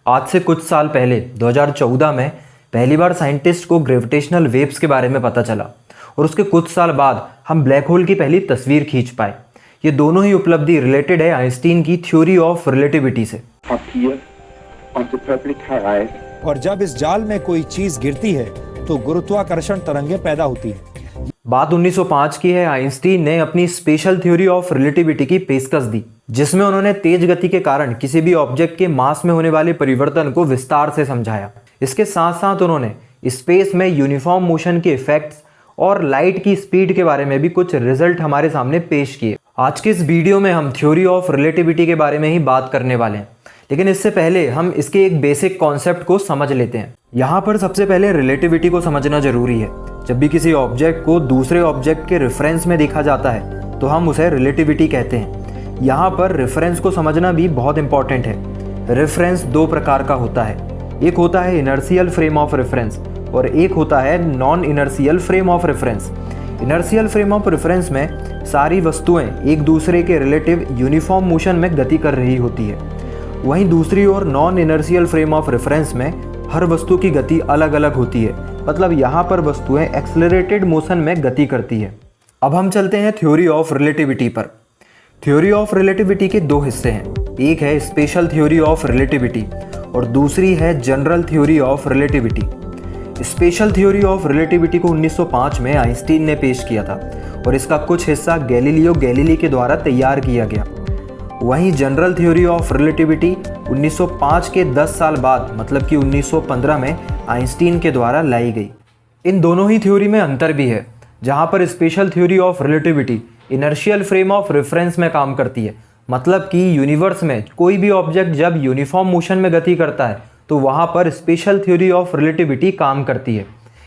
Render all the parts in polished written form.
आज से कुछ साल पहले 2014 में पहली बार साइंटिस्ट को ग्रेविटेशनल वेव्स के बारे में पता चला और उसके कुछ साल बाद हम ब्लैक होल की पहली तस्वीर खींच पाए। ये दोनों ही उपलब्धि रिलेटेड है आइंस्टीन की थ्योरी ऑफ रिलेटिविटी से। और जब इस जाल में कोई चीज गिरती है तो गुरुत्वाकर्षण तरंगें पैदा होती है। बात 1905 की है। आइंस्टीन ने अपनी स्पेशल थ्योरी ऑफ रिलेटिविटी की पेशकश दी, जिसमें उन्होंने तेज गति के कारण किसी भी ऑब्जेक्ट के मास में होने वाले परिवर्तन को विस्तार से समझाया। इसके साथ साथ उन्होंने स्पेस में यूनिफॉर्म मोशन के इफेक्ट्स और लाइट की स्पीड के बारे में भी कुछ रिजल्ट हमारे सामने पेश किए। आज के इस वीडियो में हम थ्योरी ऑफ रिलेटिविटी के बारे में ही बात करने वाले हैं, लेकिन इससे पहले हम इसके एक बेसिक कॉन्सेप्ट को समझ लेते हैं। यहाँ पर सबसे पहले रिलेटिविटी को समझना जरूरी है। जब भी किसी ऑब्जेक्ट को दूसरे ऑब्जेक्ट के रेफरेंस में देखा जाता है तो हम उसे रिलेटिविटी कहते हैं। यहाँ पर रेफरेंस को समझना भी बहुत इंपॉर्टेंट है। रेफरेंस दो प्रकार का होता है, एक होता है इनर्शियल फ्रेम ऑफ रेफरेंस और एक होता है non inertial frame of reference. Inertial frame of reference में सारी वस्तुएं एक दूसरे के रिलेटिव यूनिफॉर्म मोशन में गति कर रही होती है। वहीं दूसरी ओर non inertial frame of reference में हर वस्तु की गति अलग अलग होती है, मतलब यहाँ पर वस्तुएं एक्सेलरेटेड मोशन में गति करती है। अब हम चलते हैं थ्योरी ऑफ रिलेटिविटी पर। थ्योरी ऑफ रिलेटिविटी के दो हिस्से हैं, एक है स्पेशल थ्योरी ऑफ रिलेटिविटी और दूसरी है general theory of relativity. Special theory of relativity को 1905 में आइंस्टीन ने पेश किया था और इसका कुछ हिस्सा गैलीलियो गैलीली के द्वारा तैयार किया गया। वहीं जनरल थ्योरी ऑफ रिलेटिविटी 1905 के 10 साल बाद, मतलब कि 1915 में आइंस्टीन के द्वारा लाई गई। इन दोनों ही थ्योरी में अंतर भी है, जहां पर special theory of relativity inertial frame of reference में काम करती है, मतलब कि यूनिवर्स में कोई भी ऑब्जेक्ट जब यूनिफॉर्म मोशन में गति करता है तो वहां पर स्पेशल थ्योरी ऑफ रिलेटिविटी काम करती है।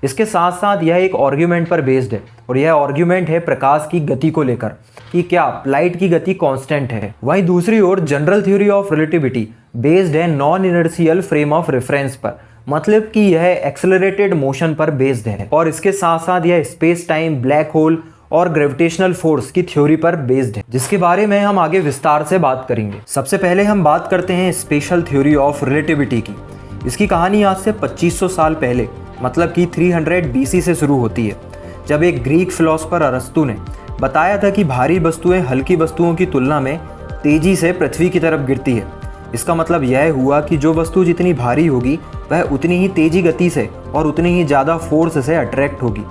इसके साथ साथ यह एक आर्ग्यूमेंट पर बेस्ड है और यह आर्ग्यूमेंट है प्रकाश की गति को लेकर कि क्या लाइट की गति कांस्टेंट है। वहीं दूसरी ओर general theory of relativity based है non inertial frame of reference पर, मतलब कि यह एक्सेलरेटेड मोशन पर बेस्ड है और इसके साथ साथ यह स्पेस टाइम, ब्लैक होल और ग्रेविटेशनल फोर्स की थ्योरी पर बेस्ड है, जिसके बारे में हम आगे विस्तार से बात करेंगे। सबसे पहले हम बात करते हैं स्पेशल थ्योरी ऑफ रिलेटिविटी की। इसकी कहानी आज से 2500 साल पहले, मतलब कि 300 BC से शुरू होती है, जब एक ग्रीक फिलोसोफर अरस्तु ने बताया था कि भारी वस्तुएं हल्की वस्तुओं की तुलना में तेजी से पृथ्वी की तरफ गिरती है। इसका मतलब यह हुआ कि जो वस्तु जितनी भारी होगी वह उतनी ही तेजी गति से और उतनी ही ज़्यादा फोर्स से अट्रैक्ट होगी।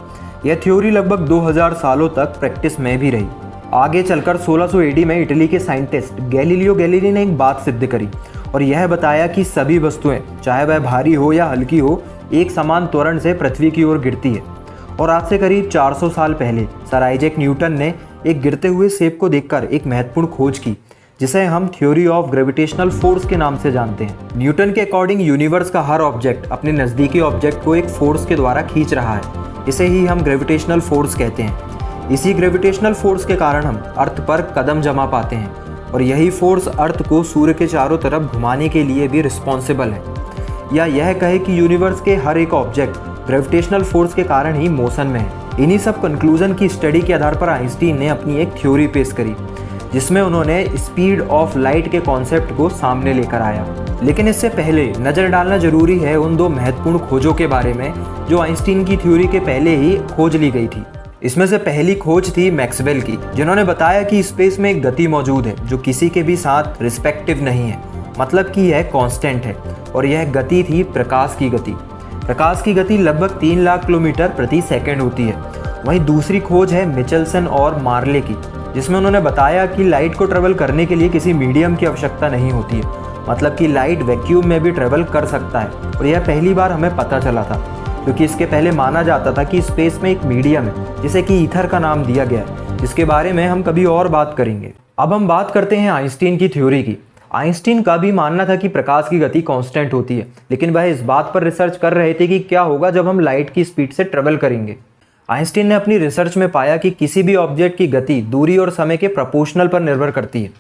यह थ्योरी लगभग 2000 सालों तक प्रैक्टिस में भी रही। आगे चलकर 1600 AD में इटली के साइंटिस्ट गैलीलियो गैलीली ने एक बात सिद्ध करी और यह बताया कि सभी वस्तुएं, चाहे वह भारी हो या हल्की हो, एक समान त्वरण से पृथ्वी की ओर गिरती है। और आज से करीब 400 साल पहले सर आइजैक न्यूटन ने एक गिरते हुए सेब को देखकर एक महत्वपूर्ण खोज की, जिसे हम थ्योरी ऑफ ग्रेविटेशनल फोर्स के नाम से जानते हैं। न्यूटन के अकॉर्डिंग यूनिवर्स का हर ऑब्जेक्ट अपने नज़दीकी ऑब्जेक्ट को एक फोर्स के द्वारा खींच रहा है। इसे ही हम ग्रेविटेशनल फोर्स कहते हैं। इसी ग्रेविटेशनल फोर्स के कारण हम अर्थ पर कदम जमा पाते हैं और यही फोर्स अर्थ को सूर्य के चारों तरफ घुमाने के लिए भी रिस्पॉन्सिबल है। या यह कहे कि यूनिवर्स के हर एक ऑब्जेक्ट ग्रेविटेशनल फोर्स के कारण ही मोशन में है। इन्हीं सब कंक्लूजन की स्टडी के आधार पर आइंस्टीन ने अपनी एक थ्योरी पेश करी, जिसमें उन्होंने स्पीड ऑफ लाइट के कॉन्सेप्ट को सामने लेकर आया। लेकिन इससे पहले नज़र डालना जरूरी है उन दो महत्वपूर्ण खोजों के बारे में जो आइंस्टीन की थ्योरी के पहले ही खोज ली गई थी। इसमें से पहली खोज थी मैक्सवेल की, जिन्होंने बताया कि स्पेस में एक गति मौजूद है जो किसी के भी साथ रिस्पेक्टिव नहीं है, मतलब कि यह कांस्टेंट है, और यह गति थी प्रकाश की गति। प्रकाश की गति लगभग 3 लाख किलोमीटर प्रति सेकंड होती है। वहीं दूसरी खोज है मिचेल्सन और मार्ले की, जिसमें उन्होंने बताया कि लाइट को ट्रेवल करने के लिए किसी मीडियम की आवश्यकता नहीं होती है, मतलब कि लाइट वैक्यूम में भी ट्रेवल कर सकता है। और यह पहली बार हमें पता चला था, क्योंकि इसके पहले माना जाता था कि स्पेस में एक मीडियम है जिसे कि ईथर का नाम दिया गया है, जिसके बारे में हम कभी और बात करेंगे। अब हम बात करते हैं आइंस्टीन की थ्योरी की। आइंस्टीन का भी मानना था कि प्रकाश की गति कांस्टेंट होती है, लेकिन वह इस बात पर रिसर्च कर रहे थे कि क्या होगा जब हम लाइट की स्पीड से ट्रेवल करेंगे। आइंस्टीन ने अपनी रिसर्च में पाया कि किसी भी ऑब्जेक्ट की गति दूरी और समय के प्रोपोर्शनल पर निर्भर करती है।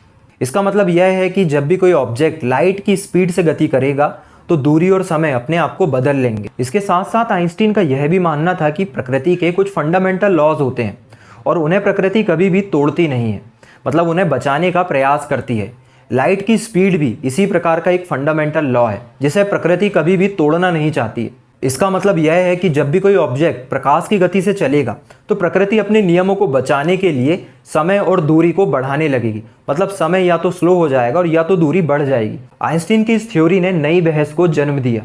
इसका मतलब यह है कि जब भी कोई ऑब्जेक्ट लाइट की स्पीड से गति करेगा तो दूरी और समय अपने आप को बदल लेंगे। इसके साथ साथ आइंस्टीन का यह भी मानना था कि प्रकृति के कुछ फंडामेंटल लॉज होते हैं और उन्हें प्रकृति कभी भी तोड़ती नहीं है, मतलब उन्हें बचाने का प्रयास करती है। लाइट की स्पीड भी इसी प्रकार का एक फंडामेंटल लॉ है जिसे प्रकृति कभी भी तोड़ना नहीं चाहती है। इसका मतलब यह है कि जब भी कोई ऑब्जेक्ट प्रकाश की गति से चलेगा तो प्रकृति अपने नियमों को बचाने के लिए समय और दूरी को बढ़ाने लगेगी। मतलब समय या तो स्लो हो जाएगा और या तो दूरी बढ़ जाएगी। आइंस्टीन की इस थ्योरी ने नई बहस को जन्म दिया,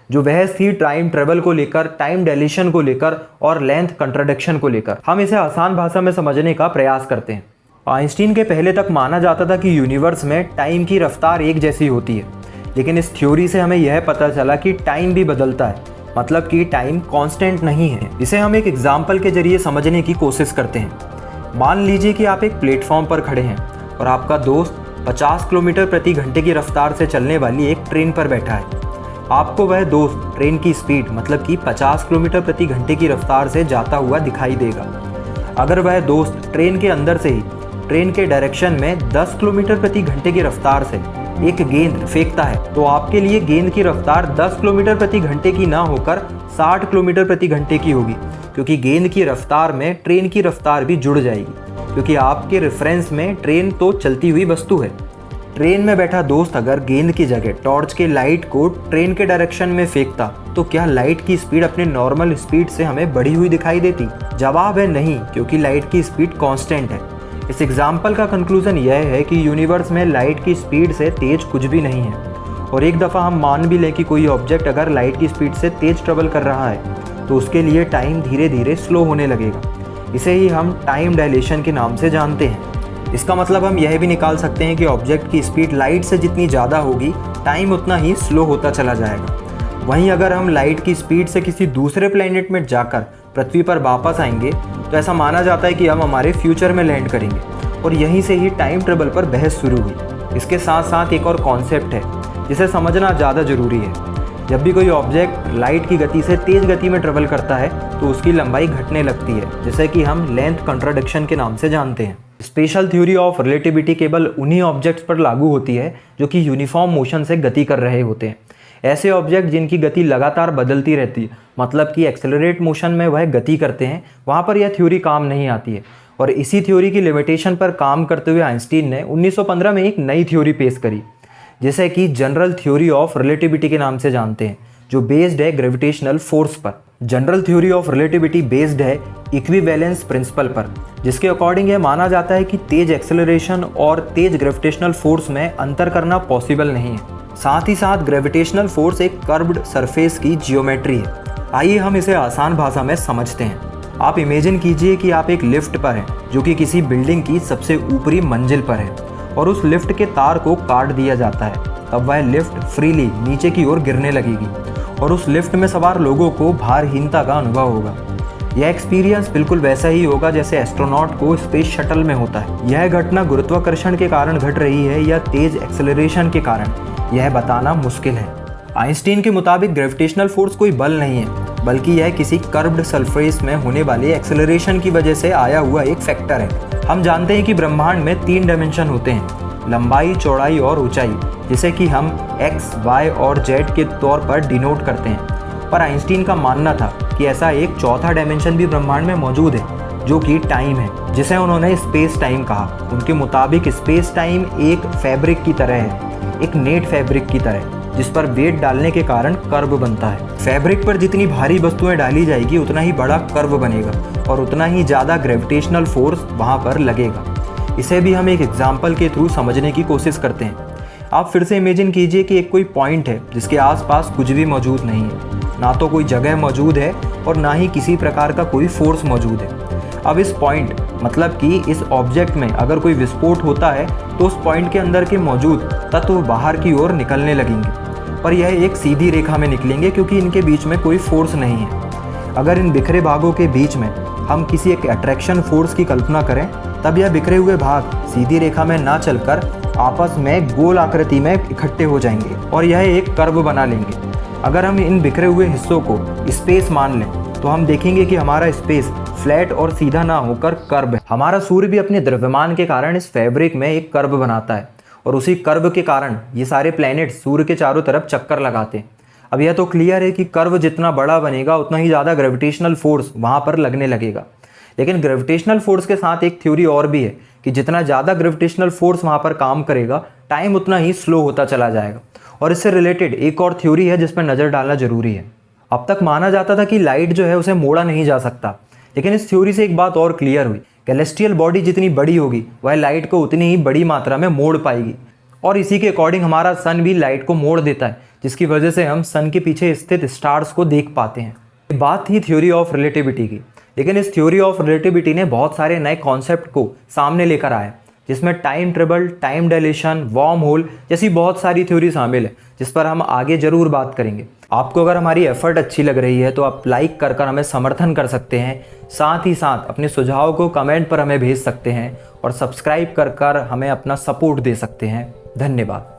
जो बहस थी टाइम ट्रेवल को लेकर, टाइम डायलेशन को लेकर और लेंथ कंट्राडिक्शन को लेकर। हम इसे आसान भाषा में समझने का प्रयास करते हैं। आइंस्टीन के पहले तक माना जाता था कि यूनिवर्स में टाइम की रफ्तार एक जैसी होती है, लेकिन इस थ्योरी से हमें यह पता चला कि टाइम भी बदलता है, मतलब कि टाइम कांस्टेंट नहीं है। इसे हम एक एग्जाम्पल के जरिए समझने की कोशिश करते हैं। मान लीजिए कि आप एक प्लेटफॉर्म पर खड़े हैं और आपका दोस्त 50 किलोमीटर प्रति घंटे की रफ्तार से चलने वाली एक ट्रेन पर बैठा है। आपको वह दोस्त ट्रेन की स्पीड मतलब कि 50 किलोमीटर प्रति घंटे की रफ्तार से जाता हुआ दिखाई देगा। अगर वह दोस्त ट्रेन के अंदर से ही ट्रेन के डायरेक्शन में 10 किलोमीटर प्रति घंटे की रफ्तार से एक गेंद फेंकता है तो आपके लिए गेंद की रफ्तार 10 किलोमीटर प्रति घंटे की ना होकर 60 किलोमीटर प्रति घंटे की होगी, क्योंकि गेंद की रफ्तार में ट्रेन की रफ्तार भी जुड़ जाएगी, क्योंकि आपके रेफरेंस में ट्रेन तो चलती हुई वस्तु है। ट्रेन में बैठा दोस्त अगर गेंद की जगह टॉर्च के लाइट को ट्रेन के डायरेक्शन में फेंकता तो क्या लाइट की स्पीड अपने नॉर्मल स्पीड से हमें बढ़ी हुई दिखाई देती? जवाब है नहीं, क्योंकि लाइट की स्पीड कांस्टेंट है। इस एग्जाम्पल का कंक्लूजन यह है कि यूनिवर्स में लाइट की स्पीड से तेज कुछ भी नहीं है। और एक दफ़ा हम मान भी लें कि कोई ऑब्जेक्ट अगर लाइट की स्पीड से तेज ट्रेवल कर रहा है तो उसके लिए टाइम धीरे धीरे स्लो होने लगेगा। इसे ही हम टाइम डायलेशन के नाम से जानते हैं। इसका मतलब हम यह भी निकाल सकते हैं कि ऑब्जेक्ट की स्पीड लाइट से जितनी ज़्यादा होगी टाइम उतना ही स्लो होता चला जाएगा। वहीं अगर हम लाइट की स्पीड से किसी दूसरे प्लेनेट में जाकर पृथ्वी पर वापस आएंगे तो ऐसा माना जाता है कि हम हमारे फ्यूचर में लैंड करेंगे, और यहीं से ही टाइम ट्रेवल पर बहस शुरू हुई। इसके साथ साथ एक और कॉन्सेप्ट है जिसे समझना ज़्यादा ज़रूरी है। जब भी कोई ऑब्जेक्ट लाइट की गति से तेज़ गति में ट्रेवल करता है तो उसकी लंबाई घटने लगती है, जैसे कि हम लेंथ कंट्राडिक्शन के नाम से जानते हैं। स्पेशल थ्योरी ऑफ रिलेटिविटी केवल उन्हीं ऑब्जेक्ट्स पर लागू होती है जो कि यूनिफॉर्म मोशन से गति कर रहे होते हैं। ऐसे ऑब्जेक्ट जिनकी गति लगातार बदलती रहती है, मतलब कि एक्सेलरेट मोशन में वह गति करते हैं, वहाँ पर यह थ्योरी काम नहीं आती है। और इसी थ्योरी की लिमिटेशन पर काम करते हुए आइंस्टीन ने 1915 में एक नई थ्योरी पेश करी, जिसे कि जनरल थ्योरी ऑफ रिलेटिविटी के नाम से जानते हैं, जो बेस्ड है ग्रेविटेशनल फोर्स पर। General theory of relativity based है इक्विवेलेंस प्रिंसिपल पर, जिसके अकॉर्डिंग यह माना जाता है कि तेज एक्सेलरेशन और तेज ग्रेविटेशनल फोर्स में अंतर करना पॉसिबल नहीं है। साथ ही साथ ग्रेविटेशनल फोर्स एक कर्व्ड सरफेस की जियोमेट्री है। आइए हम इसे आसान भाषा में समझते हैं। आप इमेजिन कीजिए कि आप एक लिफ्ट पर हैं जो कि किसी बिल्डिंग की सबसे ऊपरी मंजिल पर है और उस लिफ्ट के तार को काट दिया जाता है। तब वह लिफ्ट फ्रीली नीचे की ओर गिरने लगेगी और उस लिफ्ट में सवार लोगों को भारहीनता का अनुभव होगा। यह एक्सपीरियंस बिल्कुल वैसा ही होगा जैसे एस्ट्रोनॉट को स्पेस शटल में होता है। यह घटना गुरुत्वाकर्षण के कारण घट रही है या तेज एक्सेलरेशन के कारण, यह बताना मुश्किल है। आइंस्टीन के मुताबिक ग्रेविटेशनल फोर्स कोई बल नहीं है, बल्कि यह किसी कर्व्ड सरफेस में होने वाले एक्सेलरेशन की वजह से आया हुआ एक फैक्टर है। हम जानते हैं कि ब्रह्मांड में 3 डायमेंशन होते हैं, लंबाई, चौड़ाई और ऊंचाई, जिसे कि हम x, y और z के तौर पर डिनोट करते हैं। पर आइंस्टीन का मानना था कि ऐसा एक चौथा डायमेंशन भी ब्रह्मांड में मौजूद है, जो कि टाइम है, जिसे उन्होंने स्पेस टाइम कहा। उनके मुताबिक स्पेस टाइम एक फैब्रिक की तरह है, एक नेट फैब्रिक की तरह, जिस पर वेट डालने के कारण कर्व बनता है। फैब्रिक पर जितनी भारी वस्तुएं डाली जाएगी उतना ही बड़ा कर्व बनेगा और उतना ही ज़्यादा ग्रेविटेशनल फोर्स वहाँ पर लगेगा। इसे भी हम एक एग्जाम्पल के थ्रू समझने की कोशिश करते हैं। आप फिर से इमेजिन कीजिए कि एक कोई पॉइंट है जिसके आसपास कुछ भी मौजूद नहीं है, ना तो कोई जगह मौजूद है और ना ही किसी प्रकार का कोई फोर्स मौजूद है। अब इस पॉइंट मतलब कि इस ऑब्जेक्ट में अगर कोई विस्फोट होता है तो उस पॉइंट के अंदर के मौजूद तत्व बाहर की ओर निकलने लगेंगे, पर यह एक सीधी रेखा में निकलेंगे क्योंकि इनके बीच में कोई फोर्स नहीं है। अगर इन बिखरे भागों के बीच में हम किसी एक अट्रैक्शन फोर्स की कल्पना करें, तब यह बिखरे हुए भाग सीधी रेखा में ना चलकर आपस में गोल आकृति में इकट्ठे हो जाएंगे और यह एक कर्व बना लेंगे। अगर हम इन बिखरे हुए हिस्सों को स्पेस मान लें तो हम देखेंगे कि हमारा स्पेस फ्लैट और सीधा ना होकर कर्व है। हमारा सूर्य भी अपने द्रव्यमान के कारण इस फैब्रिक में एक कर्व बनाता है और उसी कर्व के कारण ये सारे प्लैनेट सूर्य के चारों तरफ चक्कर लगाते हैं। अब यह तो क्लियर है कि कर्व जितना बड़ा बनेगा उतना ही ज़्यादा ग्रेविटेशनल फोर्स वहाँ पर लगने लगेगा। लेकिन ग्रेविटेशनल फोर्स के साथ एक थ्योरी और भी है कि जितना ज़्यादा ग्रेविटेशनल फोर्स वहाँ पर काम करेगा टाइम उतना ही स्लो होता चला जाएगा। और इससे रिलेटेड एक और थ्योरी है जिस पर नज़र डालना ज़रूरी है। अब तक माना जाता था कि लाइट जो है उसे मोड़ा नहीं जा सकता, लेकिन इस थ्योरी से एक बात और क्लियर हुई, कैलेस्टियल बॉडी जितनी बड़ी होगी वह लाइट को उतनी ही बड़ी मात्रा में मोड़ पाएगी। और इसी के अकॉर्डिंग हमारा सन भी लाइट को मोड़ देता है, जिसकी वजह से हम सन के पीछे स्थित स्टार्स को देख पाते हैं। ये बात थी थ्योरी ऑफ रिलेटिविटी की, लेकिन इस थ्योरी ऑफ रिलेटिविटी ने बहुत सारे नए कॉन्सेप्ट को सामने लेकर आया, जिसमें time travel, time dilation, wormhole जैसी बहुत सारी थ्योरी शामिल है, जिस पर हम आगे ज़रूर बात करेंगे। आपको अगर हमारी एफर्ट अच्छी लग रही है तो आप लाइक कर हमें समर्थन कर सकते हैं। साथ ही साथ अपने सुझाव को कमेंट पर हमें भेज सकते हैं और सब्सक्राइब कर हमें अपना सपोर्ट दे सकते हैं। धन्यवाद।